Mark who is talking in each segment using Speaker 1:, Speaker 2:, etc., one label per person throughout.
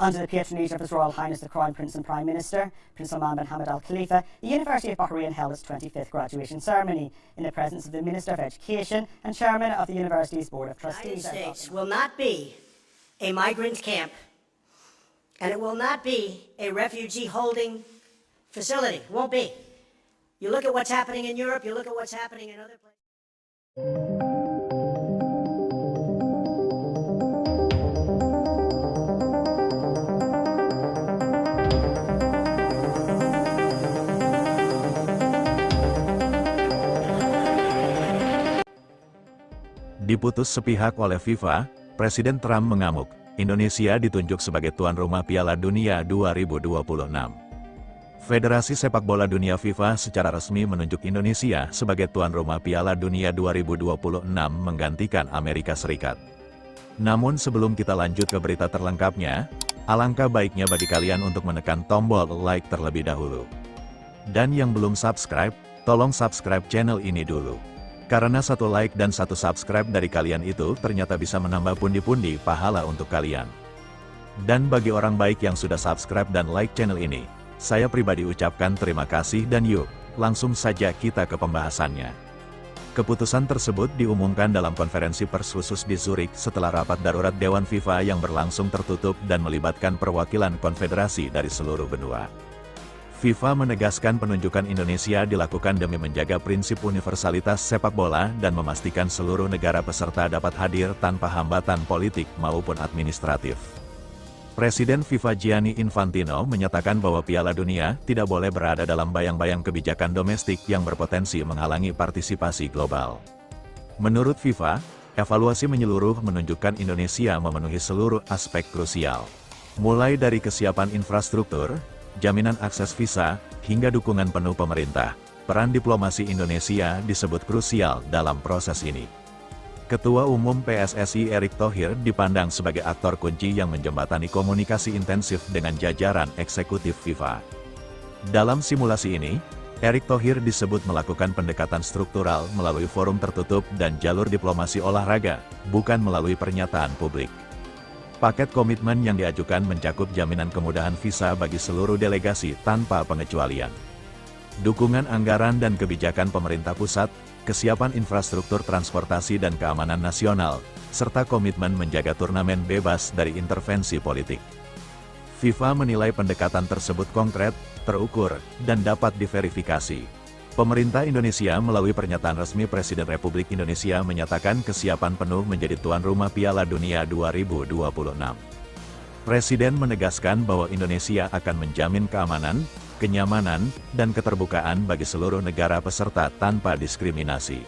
Speaker 1: Under the patronage of His Royal Highness the Crown Prince and Prime Minister, Prince Salman bin Hamad Al Khalifa, the University of Bahrain held its 25th graduation ceremony in the presence of the Minister of Education and Chairman of the University's Board of Trustees.
Speaker 2: The United States will not be a migrant camp, and it will not be a refugee holding facility. It won't be. You look at what's happening in Europe, you look at what's happening in other places.
Speaker 3: Diputus sepihak oleh FIFA, Presiden Trump mengamuk, Indonesia ditunjuk sebagai tuan rumah Piala Dunia 2026. Federasi Sepak Bola Dunia FIFA secara resmi menunjuk Indonesia sebagai tuan rumah Piala Dunia 2026 menggantikan Amerika Serikat. Namun sebelum kita lanjut ke berita terlengkapnya, alangkah baiknya bagi kalian untuk menekan tombol like terlebih dahulu. Dan yang belum subscribe, tolong subscribe channel ini dulu. Karena satu like dan satu subscribe dari kalian itu ternyata bisa menambah pundi-pundi pahala untuk kalian. Dan bagi orang baik yang sudah subscribe dan like channel ini, saya pribadi ucapkan terima kasih dan yuk, langsung saja kita ke pembahasannya. Keputusan tersebut diumumkan dalam konferensi pers khusus di Zurich setelah rapat darurat Dewan FIFA yang berlangsung tertutup dan melibatkan perwakilan konfederasi dari seluruh benua. FIFA menegaskan penunjukan Indonesia dilakukan demi menjaga prinsip universalitas sepak bola dan memastikan seluruh negara peserta dapat hadir tanpa hambatan politik maupun administratif. Presiden FIFA Gianni Infantino menyatakan bahwa Piala Dunia tidak boleh berada dalam bayang-bayang kebijakan domestik yang berpotensi menghalangi partisipasi global. Menurut FIFA, evaluasi menyeluruh menunjukkan Indonesia memenuhi seluruh aspek krusial. Mulai dari kesiapan infrastruktur, jaminan akses visa, hingga dukungan penuh pemerintah, peran diplomasi Indonesia disebut krusial dalam proses ini. Ketua Umum PSSI Erick Thohir dipandang sebagai aktor kunci yang menjembatani komunikasi intensif dengan jajaran eksekutif FIFA. Dalam simulasi ini, Erick Thohir disebut melakukan pendekatan struktural melalui forum tertutup dan jalur diplomasi olahraga, bukan melalui pernyataan publik. Paket komitmen yang diajukan mencakup jaminan kemudahan visa bagi seluruh delegasi tanpa pengecualian. Dukungan anggaran dan kebijakan pemerintah pusat, kesiapan infrastruktur transportasi dan keamanan nasional, serta komitmen menjaga turnamen bebas dari intervensi politik. FIFA menilai pendekatan tersebut konkret, terukur, dan dapat diverifikasi. Pemerintah Indonesia melalui pernyataan resmi Presiden Republik Indonesia menyatakan kesiapan penuh menjadi tuan rumah Piala Dunia 2026. Presiden menegaskan bahwa Indonesia akan menjamin keamanan, kenyamanan, dan keterbukaan bagi seluruh negara peserta tanpa diskriminasi.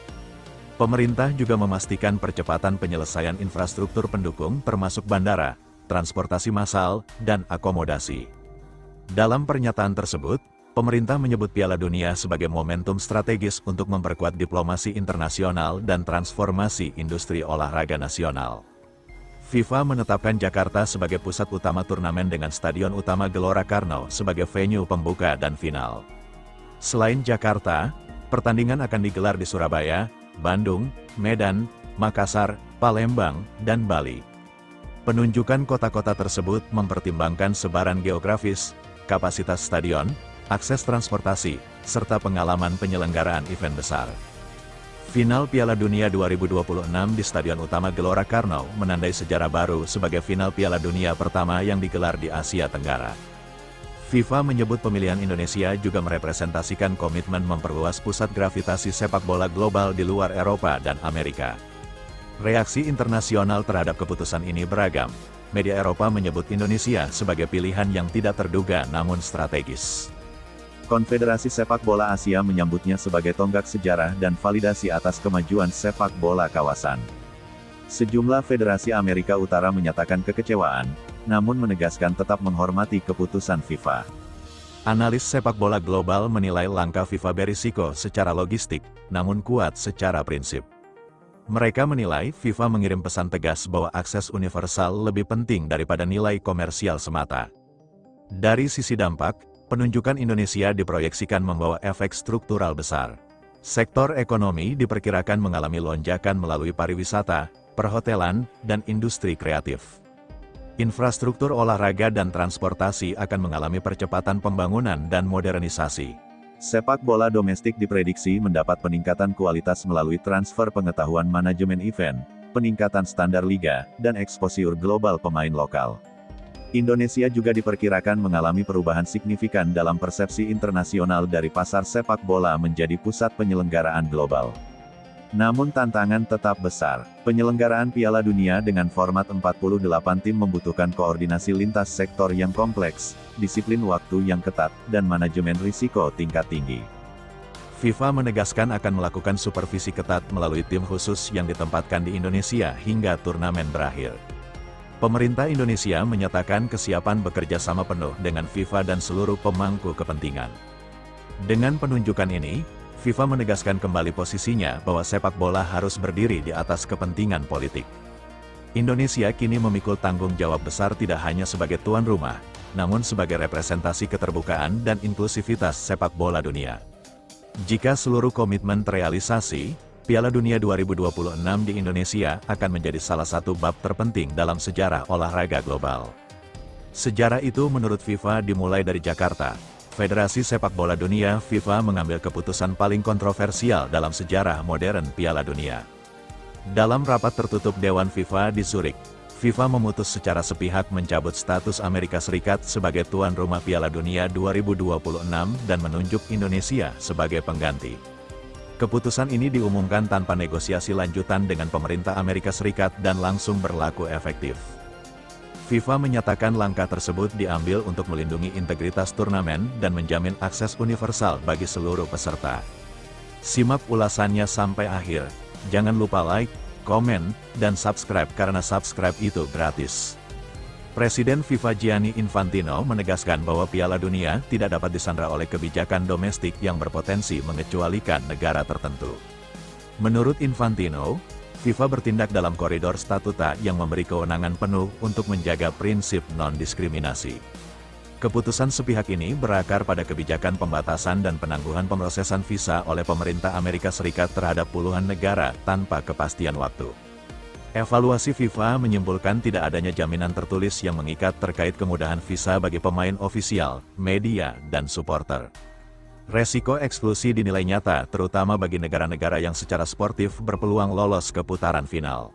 Speaker 3: Pemerintah juga memastikan percepatan penyelesaian infrastruktur pendukung termasuk bandara, transportasi massal, dan akomodasi. Dalam pernyataan tersebut, pemerintah menyebut Piala Dunia sebagai momentum strategis untuk memperkuat diplomasi internasional dan transformasi industri olahraga nasional. FIFA menetapkan Jakarta sebagai pusat utama turnamen dengan Stadion Utama Gelora Karno sebagai venue pembuka dan final. Selain Jakarta, pertandingan akan digelar di Surabaya, Bandung, Medan, Makassar, Palembang, dan Bali. Penunjukan kota-kota tersebut mempertimbangkan sebaran geografis, kapasitas stadion, akses transportasi, serta pengalaman penyelenggaraan event besar. Final Piala Dunia 2026 di Stadion Utama Gelora Karno menandai sejarah baru sebagai final Piala Dunia pertama yang digelar di Asia Tenggara. FIFA menyebut pemilihan Indonesia juga merepresentasikan komitmen memperluas pusat gravitasi sepak bola global di luar Eropa dan Amerika. Reaksi internasional terhadap keputusan ini beragam. Media Eropa menyebut Indonesia sebagai pilihan yang tidak terduga namun strategis. Konfederasi Sepak Bola Asia menyambutnya sebagai tonggak sejarah dan validasi atas kemajuan sepak bola kawasan. Sejumlah federasi Amerika Utara menyatakan kekecewaan, namun menegaskan tetap menghormati keputusan FIFA. Analis sepak bola global menilai langkah FIFA berisiko secara logistik, namun kuat secara prinsip. Mereka menilai FIFA mengirim pesan tegas bahwa akses universal lebih penting daripada nilai komersial semata. Dari sisi dampak, penunjukan Indonesia diproyeksikan membawa efek struktural besar. Sektor ekonomi diperkirakan mengalami lonjakan melalui pariwisata, perhotelan, dan industri kreatif. Infrastruktur olahraga dan transportasi akan mengalami percepatan pembangunan dan modernisasi. Sepak bola domestik diprediksi mendapat peningkatan kualitas melalui transfer pengetahuan manajemen event, peningkatan standar liga, dan eksposur global pemain lokal. Indonesia juga diperkirakan mengalami perubahan signifikan dalam persepsi internasional dari pasar sepak bola menjadi pusat penyelenggaraan global. Namun tantangan tetap besar. Penyelenggaraan Piala Dunia dengan format 48 tim membutuhkan koordinasi lintas sektor yang kompleks, disiplin waktu yang ketat, dan manajemen risiko tingkat tinggi. FIFA menegaskan akan melakukan supervisi ketat melalui tim khusus yang ditempatkan di Indonesia hingga turnamen berakhir. Pemerintah Indonesia menyatakan kesiapan bekerja sama penuh dengan FIFA dan seluruh pemangku kepentingan. Dengan penunjukan ini, FIFA menegaskan kembali posisinya bahwa sepak bola harus berdiri di atas kepentingan politik. Indonesia kini memikul tanggung jawab besar tidak hanya sebagai tuan rumah, namun sebagai representasi keterbukaan dan inklusivitas sepak bola dunia. Jika seluruh komitmen terrealisasi, Piala Dunia 2026 di Indonesia akan menjadi salah satu bab terpenting dalam sejarah olahraga global. Sejarah itu menurut FIFA dimulai dari Jakarta. Federasi Sepak Bola Dunia FIFA mengambil keputusan paling kontroversial dalam sejarah modern Piala Dunia. Dalam rapat tertutup Dewan FIFA di Zurich, FIFA memutus secara sepihak mencabut status Amerika Serikat sebagai tuan rumah Piala Dunia 2026 dan menunjuk Indonesia sebagai pengganti. Keputusan ini diumumkan tanpa negosiasi lanjutan dengan pemerintah Amerika Serikat dan langsung berlaku efektif. FIFA menyatakan langkah tersebut diambil untuk melindungi integritas turnamen dan menjamin akses universal bagi seluruh peserta. Simak ulasannya sampai akhir. Jangan lupa like, komen, dan subscribe karena subscribe itu gratis. Presiden FIFA Gianni Infantino menegaskan bahwa Piala Dunia tidak dapat disandra oleh kebijakan domestik yang berpotensi mengecualikan negara tertentu. Menurut Infantino, FIFA bertindak dalam koridor statuta yang memberi kewenangan penuh untuk menjaga prinsip non-diskriminasi. Keputusan sepihak ini berakar pada kebijakan pembatasan dan penangguhan pemrosesan visa oleh pemerintah Amerika Serikat terhadap puluhan negara tanpa kepastian waktu. Evaluasi FIFA menyimpulkan tidak adanya jaminan tertulis yang mengikat terkait kemudahan visa bagi pemain ofisial, media, dan supporter. Resiko eksklusi dinilai nyata, terutama bagi negara-negara yang secara sportif berpeluang lolos ke putaran final.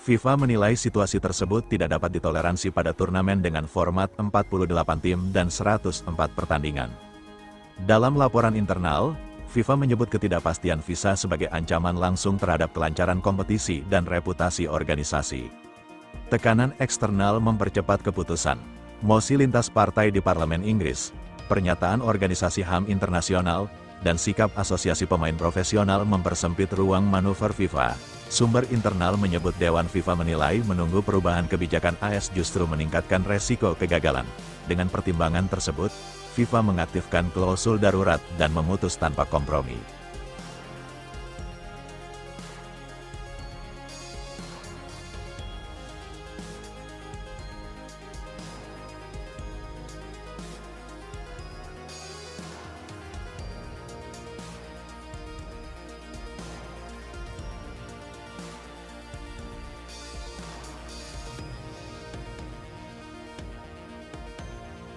Speaker 3: FIFA menilai situasi tersebut tidak dapat ditoleransi pada turnamen dengan format 48 tim dan 104 pertandingan. Dalam laporan internal, FIFA menyebut ketidakpastian visa sebagai ancaman langsung terhadap kelancaran kompetisi dan reputasi organisasi. Tekanan eksternal mempercepat keputusan. Mosi lintas partai di Parlemen Inggris, pernyataan organisasi HAM internasional, dan sikap asosiasi pemain profesional mempersempit ruang manuver FIFA. Sumber internal menyebut Dewan FIFA menilai menunggu perubahan kebijakan AS justru meningkatkan resiko kegagalan. Dengan pertimbangan tersebut, FIFA mengaktifkan klausul darurat dan memutus tanpa kompromi.